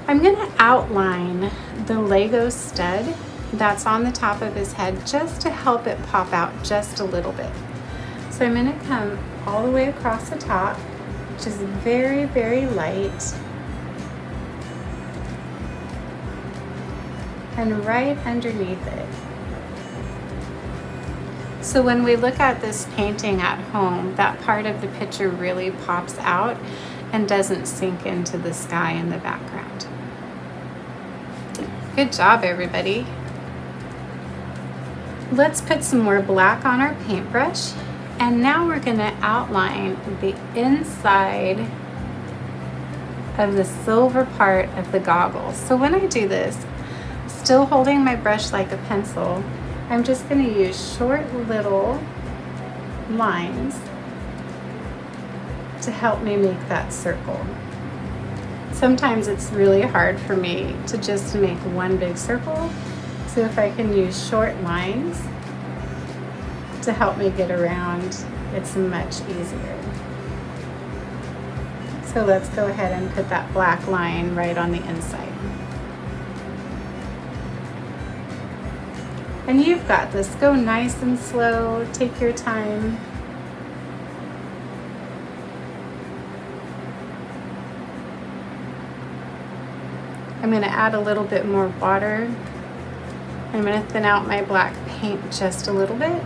I'm gonna outline the Lego stud that's on the top of his head just to help it pop out just a little bit. So I'm gonna come all the way across the top, just very, very light. And right underneath it. So when we look at this painting at home, that part of the picture really pops out and doesn't sink into the sky in the background. Good job, everybody. Let's put some more black on our paintbrush. And now we're gonna outline the inside of the silver part of the goggles. So when I do this, still holding my brush like a pencil, I'm just going to use short little lines to help me make that circle. Sometimes it's really hard for me to just make one big circle, so if I can use short lines to help me get around, it's much easier. So let's go ahead and put that black line right on the inside. And you've got this. Go nice and slow. Take your time. I'm going to add a little bit more water. I'm going to thin out my black paint just a little bit.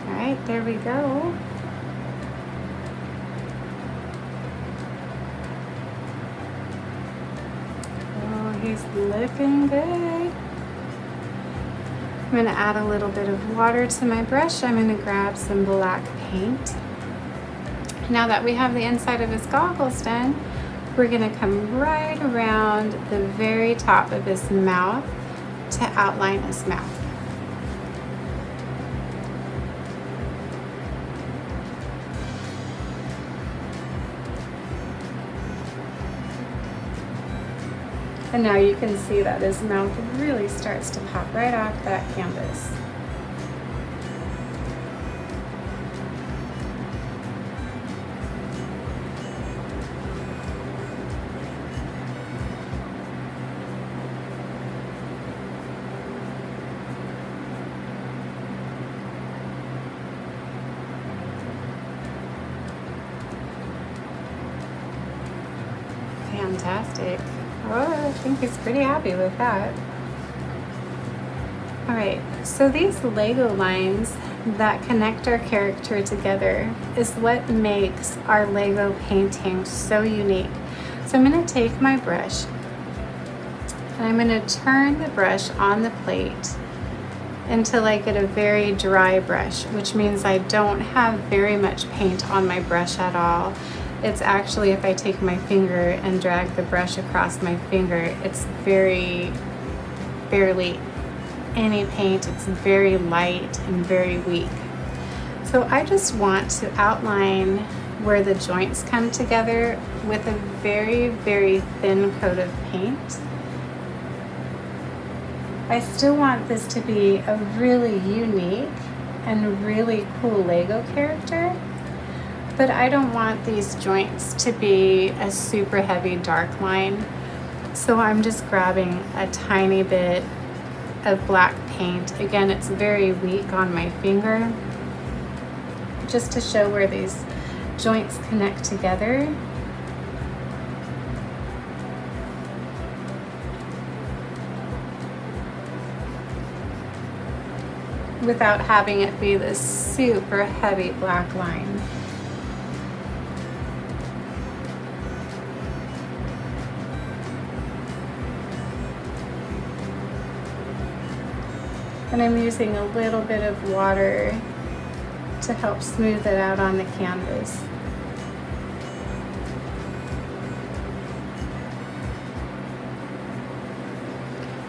All right, there we go. Oh, he's looking good. I'm going to add a little bit of water to my brush. I'm going to grab some black paint. Now that we have the inside of his goggles done, we're going to come right around the very top of his mouth to outline his mouth. And now you can see that his mouth really starts to pop right off that canvas. Fantastic. Oh, I think he's pretty happy with that. All right, so these Lego lines that connect our character together is what makes our Lego painting so unique. So I'm going to take my brush and I'm going to turn the brush on the plate until I get a very dry brush, which means I don't have very much paint on my brush at all. It's actually, if I take my finger and drag the brush across my finger, it's barely any paint. It's very light and very weak. So I just want to outline where the joints come together with a very, very thin coat of paint. I still want this to be a really unique and really cool Lego character, but I don't want these joints to be a super heavy dark line. So I'm just grabbing a tiny bit of black paint. Again, it's very weak on my finger, just to show where these joints connect together. Without having it be this super heavy black line. And I'm using a little bit of water to help smooth it out on the canvas.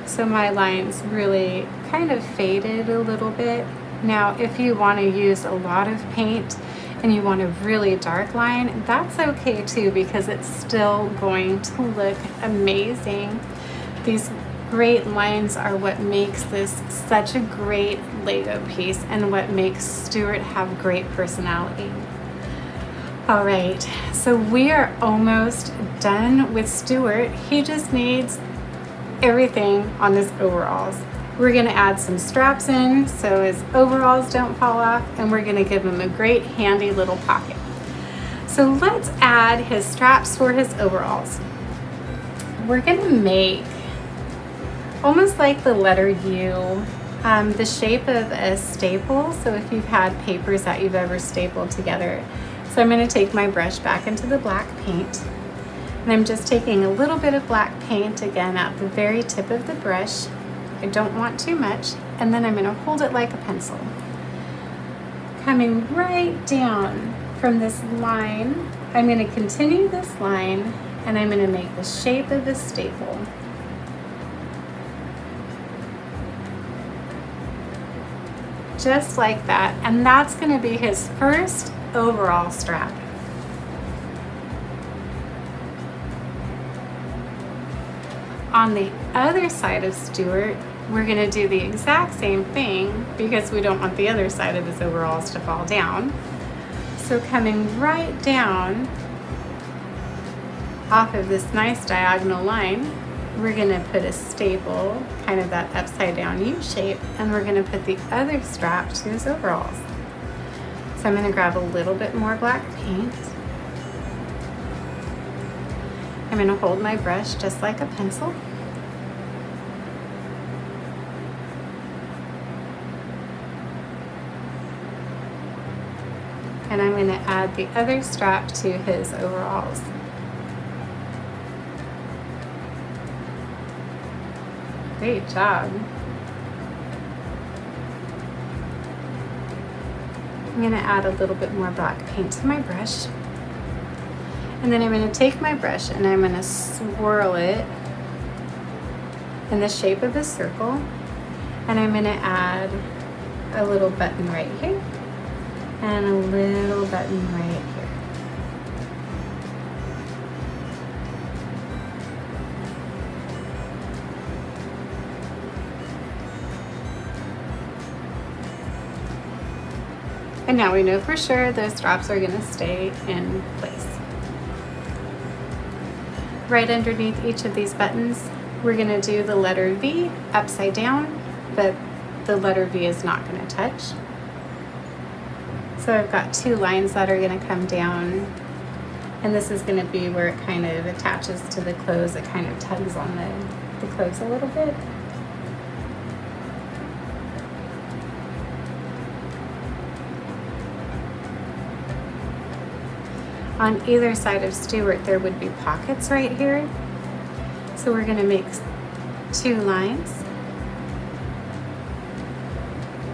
So my lines really kind of faded a little bit. Now, if you want to use a lot of paint and you want a really dark line, that's okay too, because it's still going to look amazing. These great lines are what makes this such a great Lego piece and what makes Stuart have great personality. All right, so we are almost done with Stuart. He just needs everything on his overalls. We're gonna add some straps in so his overalls don't fall off, and we're gonna give him a great handy little pocket. So let's add his straps for his overalls. We're gonna make almost like the letter U, the shape of a staple. So if you've had papers that you've ever stapled together. So I'm gonna take my brush back into the black paint, and I'm just taking a little bit of black paint again at the very tip of the brush. I don't want too much, and then I'm gonna hold it like a pencil. Coming right down from this line, I'm gonna continue this line, and I'm gonna make the shape of a staple. Just like that, and that's gonna be his first overall strap. On the other side of Stuart, we're gonna do the exact same thing because we don't want the other side of his overalls to fall down. So coming right down off of this nice diagonal line, we're gonna put a staple, kind of that upside down U shape, and we're gonna put the other strap to his overalls. So I'm gonna grab a little bit more black paint. I'm gonna hold my brush just like a pencil. And I'm gonna add the other strap to his overalls. Great job. I'm gonna add a little bit more black paint to my brush. And then I'm gonna take my brush and I'm gonna swirl it in the shape of a circle. And I'm gonna add a little button right here and a little button right here. And now we know for sure those straps are gonna stay in place. Right underneath each of these buttons, we're gonna do the letter V upside down, but the letter V is not gonna touch. So I've got two lines that are gonna come down, and this is gonna be where it kind of attaches to the clothes. It kind of tugs on the clothes a little bit. On either side of Stuart, there would be pockets right here. So we're gonna make two lines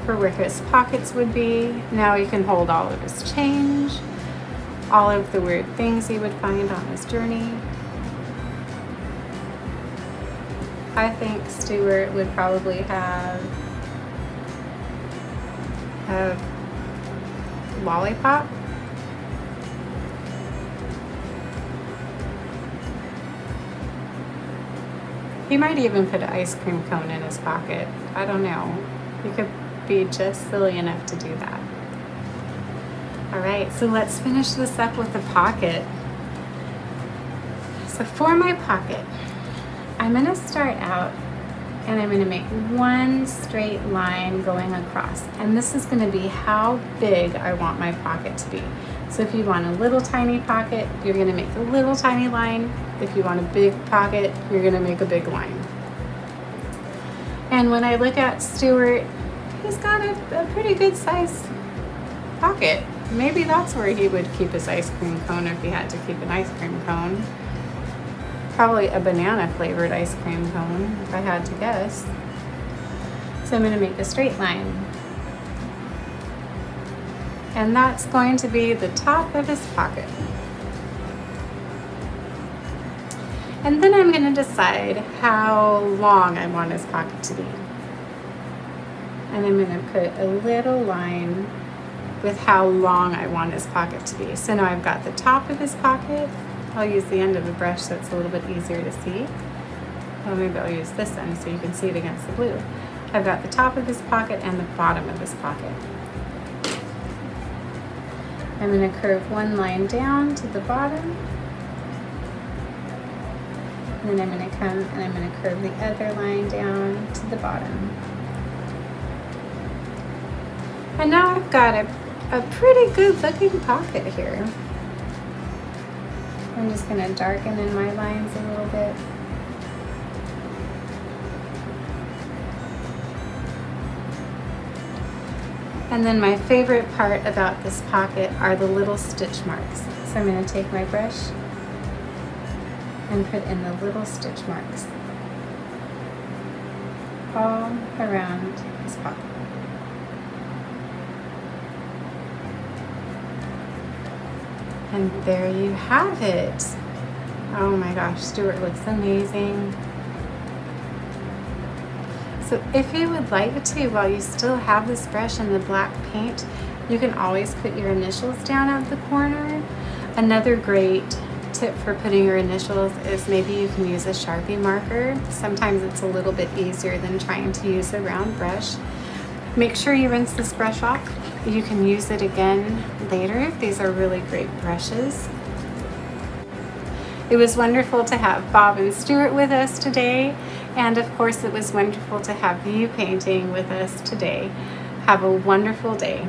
for where his pockets would be. Now he can hold all of his change, all of the weird things he would find on his journey. I think Stuart would probably have a lollipop He might even put an ice cream cone in his pocket. I don't know. He could be just silly enough to do that. All right, so let's finish this up with the pocket. So for my pocket, I'm gonna start out and I'm gonna make one straight line going across. And this is gonna be how big I want my pocket to be. So if you want a little tiny pocket, you're gonna make a little tiny line. If you want a big pocket, you're gonna make a big line. And when I look at Stuart, he's got a pretty good size pocket. Maybe that's where he would keep his ice cream cone if he had to keep an ice cream cone. Probably a banana flavored ice cream cone, if I had to guess. So I'm gonna make a straight line. And that's going to be the top of his pocket. And then I'm gonna decide how long I want his pocket to be. And I'm gonna put a little line with how long I want his pocket to be. So now I've got the top of his pocket. I'll use the end of the brush so it's a little bit easier to see. Well, maybe I'll use this end so you can see it against the blue. I've got the top of his pocket and the bottom of his pocket. I'm going to curve one line down to the bottom. And then I'm going to come and I'm going to curve the other line down to the bottom. And now I've got a pretty good looking pocket here. I'm just going to darken in my lines a little bit. And then my favorite part about this pocket are the little stitch marks. So I'm going to take my brush and put in the little stitch marks all around this pocket. And there you have it. Oh my gosh, Stuart looks amazing. So if you would like to, while you still have this brush and the black paint, you can always put your initials down at the corner. Another great tip for putting your initials is maybe you can use a Sharpie marker. Sometimes it's a little bit easier than trying to use a round brush. Make sure you rinse this brush off. You can use it again later. These are really great brushes. It was wonderful to have Bob and Stuart with us today. And of course, it was wonderful to have you painting with us today. Have a wonderful day.